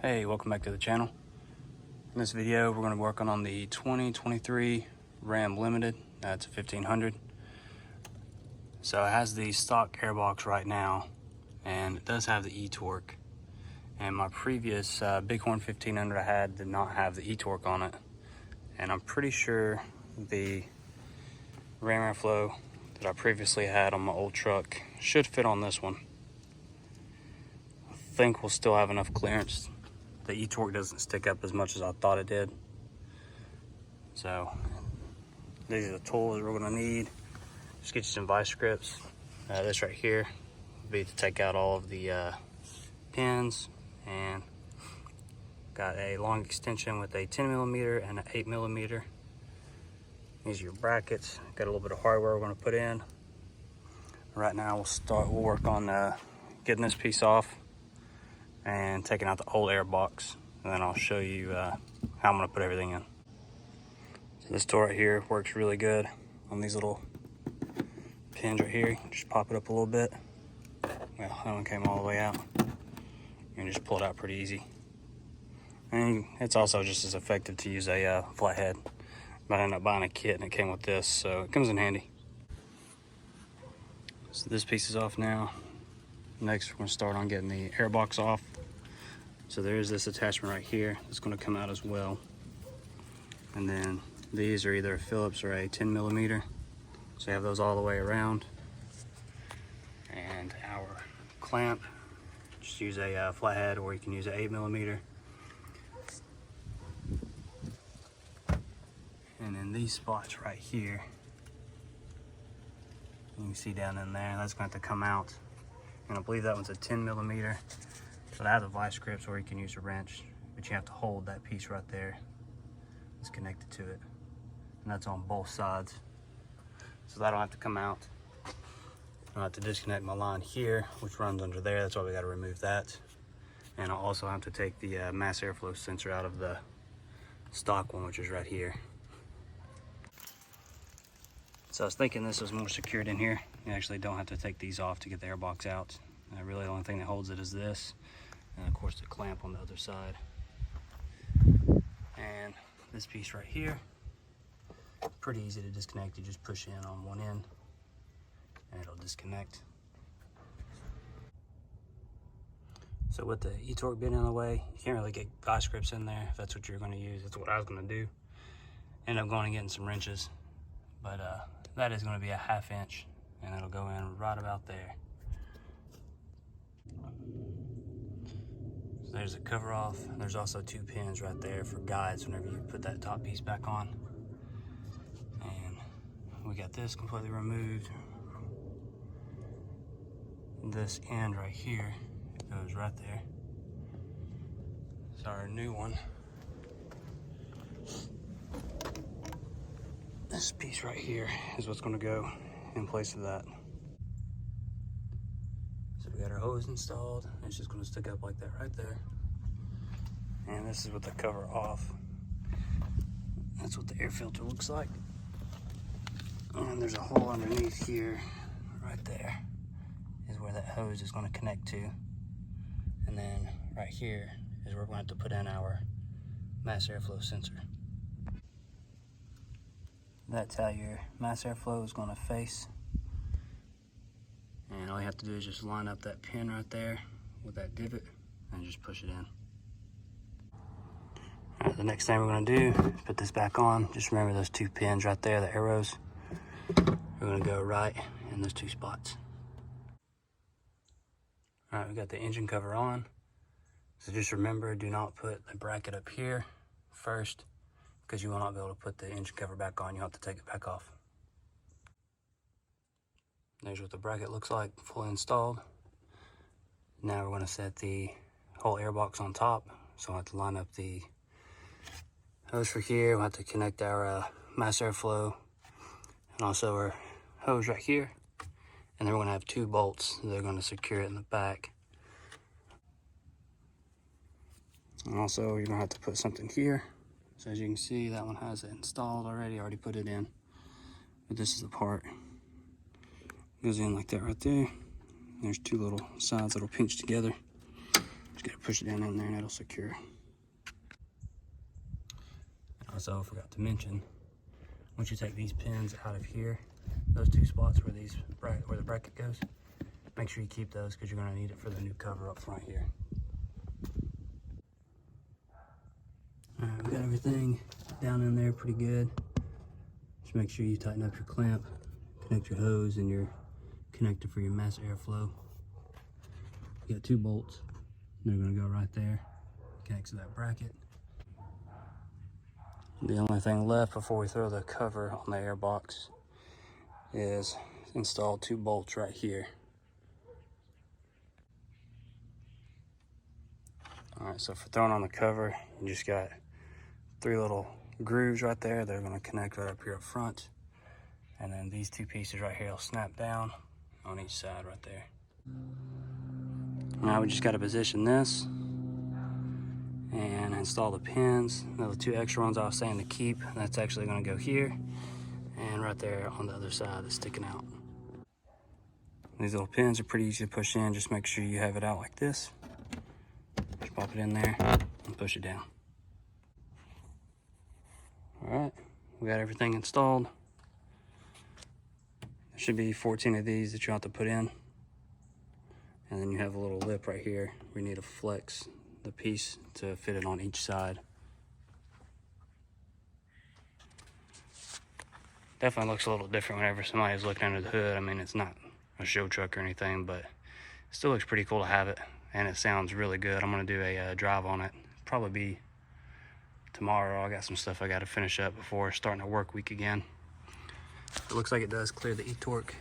Hey, welcome back to the channel. In this video, we're going to be working on the 2023 Ram Limited. It's a 1500. So it has the stock airbox right now, and it does have the e-torque. And my previous Bighorn 1500 I had did not have the e-torque on it. And I'm pretty sure the Ram AirFlow that I previously had on my old truck should fit on this one. I think we'll still have enough clearance. The e-torque doesn't stick up as much as I thought it did. So these are the tools we're gonna need. Just get you some vice grips. This right here will be to take out all of the pins, and got a long extension with a 10mm and an 8mm. These are your brackets. Got a little bit of hardware we're gonna put in. Right now we'll work on getting this piece off and taking out the old air box, and then I'll show you how I'm going to put everything in. So this tool right here works really good on these little pins right here. Just pop it up a little bit. Well, that one came all the way out. You can just pull it out pretty easy. And it's also just as effective to use a flathead. But I ended up buying a kit and it came with this, so it comes in handy. So this piece is off now. Next, we're going to start on getting the airbox off. So there's this attachment right here that's going to come out as well. And then these are either a Phillips or a 10mm. So you have those all the way around. And our clamp, just use a flathead, or you can use an 8mm. And then these spots right here, you can see down in there, that's going to have to come out. And I believe that one's a 10mm. But I have the vice grips, or you can use a wrench, but you have to hold that piece right there. It's connected to it. And that's on both sides. So that'll have to come out. I'll have to disconnect my line here, which runs under there. That's why we got to remove that. And I'll also have to take the mass airflow sensor out of the stock one, which is right here. So I was thinking this was more secured in here. You actually don't have to take these off to get the airbox out. Really the only thing that holds it is this, and of course the clamp on the other side. And this piece right here, pretty easy to disconnect. You just push in on one end and it'll disconnect. So with the e-torque being in the way, you can't really get vice grips in there if that's what you're going to use. That's what I was going to do. End up going and getting some wrenches, but that is going to be a 1/2 inch, and it'll go in right about there. So there's the cover off. There's also 2 pins right there for guides whenever you put that top piece back on. And we got this completely removed. This end right here goes right there. So our new one, this piece right here is what's going to go in place of that. So we got our hose installed. It's just going to stick up like that right there. And this is with the cover off. That's what the air filter looks like. And there's a hole underneath here, right there, is where that hose is going to connect to. And then right here is where we're going to have to put in our mass airflow sensor. That's how your mass airflow is going to face. And all you have to do is just line up that pin right there with that divot and just push it in. All right, the next thing we're going to do is put this back on. Just remember those 2 pins right there, the arrows. We're going to go right in those 2 spots. All right, we got the engine cover on. So just remember, do not put the bracket up here first, because you will not be able to put the engine cover back on. You'll have to take it back off. There's what the bracket looks like, fully installed. Now we're going to set the whole airbox on top. So I'll have to line up the hose for here. We'll have to connect our mass airflow and also our hose right here. And then we're going to have 2 bolts that are going to secure it in the back. And also you're going to have to put something here. So as you can see, that one has it installed already. I already put it in. But this is the part. Goes in like that right there. There's 2 little sides that'll pinch together. Just gotta push it down in there and it'll secure. Also, I forgot to mention, once you take these pins out of here, those two spots where the bracket goes, make sure you keep those because you're going to need it for the new cover up front here. Alright, we got everything down in there pretty good. Just make sure you tighten up your clamp, connect your hose and your connector for your mass airflow. You got 2 bolts, they're going to go right there, connects to that bracket. The only thing left before we throw the cover on the air box is install 2 bolts right here. Alright, so for throwing on the cover, you just got 3 little grooves right there. They're going to connect right up here up front. And then these 2 pieces right here will snap down on each side right there. Now we just got to position this and install the pins. Now the 2 extra ones I was saying to keep, that's actually going to go here and right there on the other side that's sticking out. These little pins are pretty easy to push in. Just make sure you have it out like this. Just pop it in there and push it down. Alright, we got everything installed. There should be 14 of these that you have to put in. And then you have a little lip right here where you need to flex the piece to fit it on each side. Definitely looks a little different whenever somebody's looking under the hood. I mean, it's not a show truck or anything, but it still looks pretty cool to have it, and it sounds really good. I'm gonna do a drive on it, probably be tomorrow. I got some stuff I got to finish up before starting a work week again. It looks like it does clear the e-torque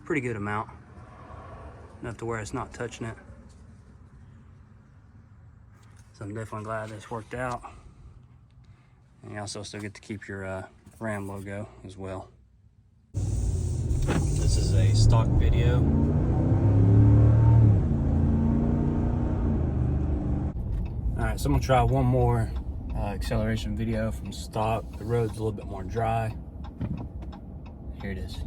pretty good amount, enough to where it's not touching it. So I'm definitely glad this worked out. And you also still get to keep your Ram logo as well. This is a stock video. Alright, so I'm gonna try one more acceleration video from stock. The road's a little bit more dry. Here it is.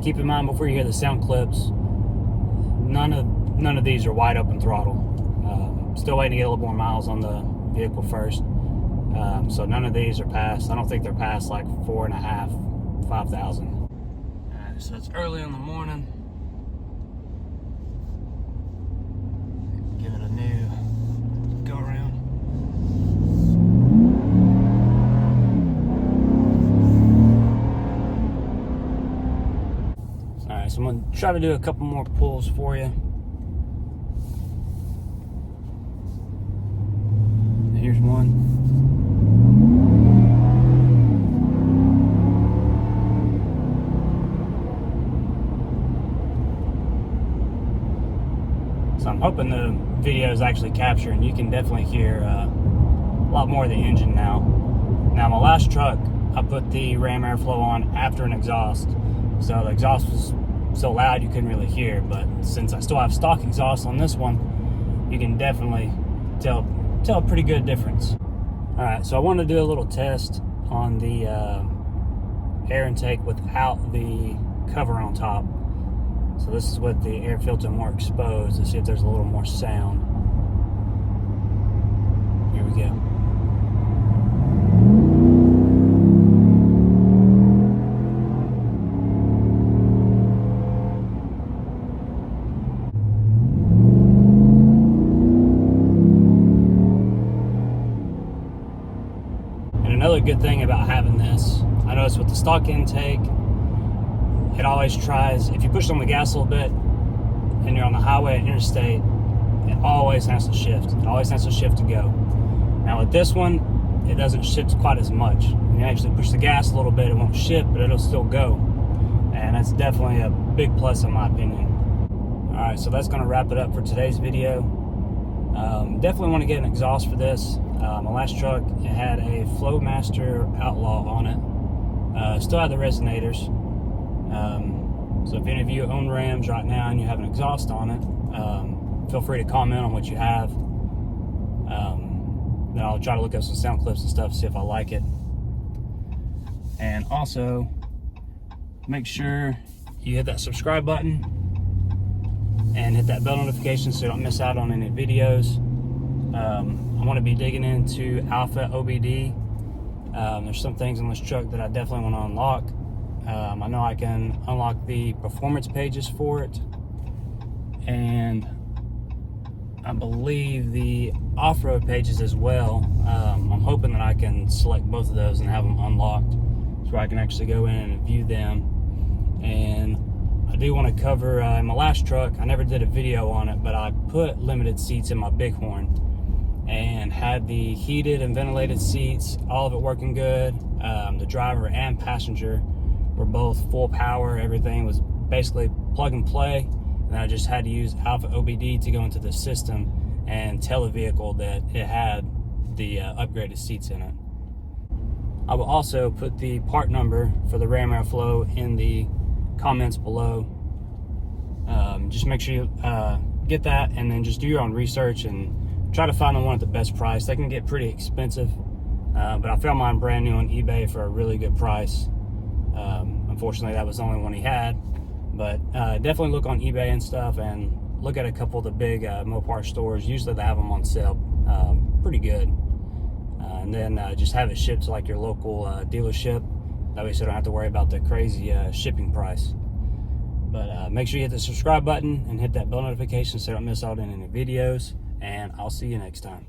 Keep in mind before you hear the sound clips, none of these are wide open throttle. Still waiting to get a little more miles on the vehicle first. So none of these are past. I don't think they're past like 4.5, 5,000. Alright, so it's early in the morning. Give it a new go around. So I'm going to try to do a couple more pulls for you. Here's one. So I'm hoping the video is actually capturing. You can definitely hear a lot more of the engine now. Now my last truck, I put the Ram AirFlow on after an exhaust. So the exhaust was so loud you couldn't really hear, but since I still have stock exhaust on this one, you can definitely tell a pretty good difference. Alright, so I wanted to do a little test on the air intake without the cover on top. So this is with the air filter more exposed to see if there's a little more sound. Here we go. Another good thing about having this, I noticed with the stock intake, it always tries, if you push on the gas a little bit and you're on the highway and interstate, it always has to shift. It always has to shift to go. Now with this one, it doesn't shift quite as much. When you actually push the gas a little bit, it won't shift, but it'll still go. And that's definitely a big plus in my opinion. Alright, so that's going to wrap it up for today's video. Definitely want to get an exhaust for this. My last truck, it had a Flowmaster Outlaw on it. Still had the resonators. So if any of you own Rams right now and you have an exhaust on it, feel free to comment on what you have. Then I'll try to look up some sound clips and stuff, see if I like it. And also, make sure you hit that subscribe button and hit that bell notification so you don't miss out on any videos. I want to be digging into Alpha OBD. There's some things in this truck that I definitely want to unlock. I know I can unlock the performance pages for it, and I believe the off-road pages as well. I'm hoping that I can select both of those and have them unlocked so I can actually go in and view them. And I do want to cover, in my last truck, I never did a video on it, but I put limited seats in my Bighorn and had the heated and ventilated seats, all of it working good. The driver and passenger were both full power. Everything was basically plug and play. And I just had to use Alpha OBD to go into the system and tell the vehicle that it had the upgraded seats in it. I will also put the part number for the Ram AirFlow in the comments below. Just make sure you get that, and then just do your own research and try to find the one at the best price. They can get pretty expensive, but I found mine brand new on eBay for a really good price. Unfortunately, that was the only one he had, but definitely look on eBay and stuff, and look at a couple of the big Mopar stores. Usually they have them on sale pretty good. And then just have it shipped to like your local dealership. That way so you don't have to worry about the crazy shipping price. But make sure you hit the subscribe button and hit that bell notification so you don't miss out on any videos. And I'll see you next time.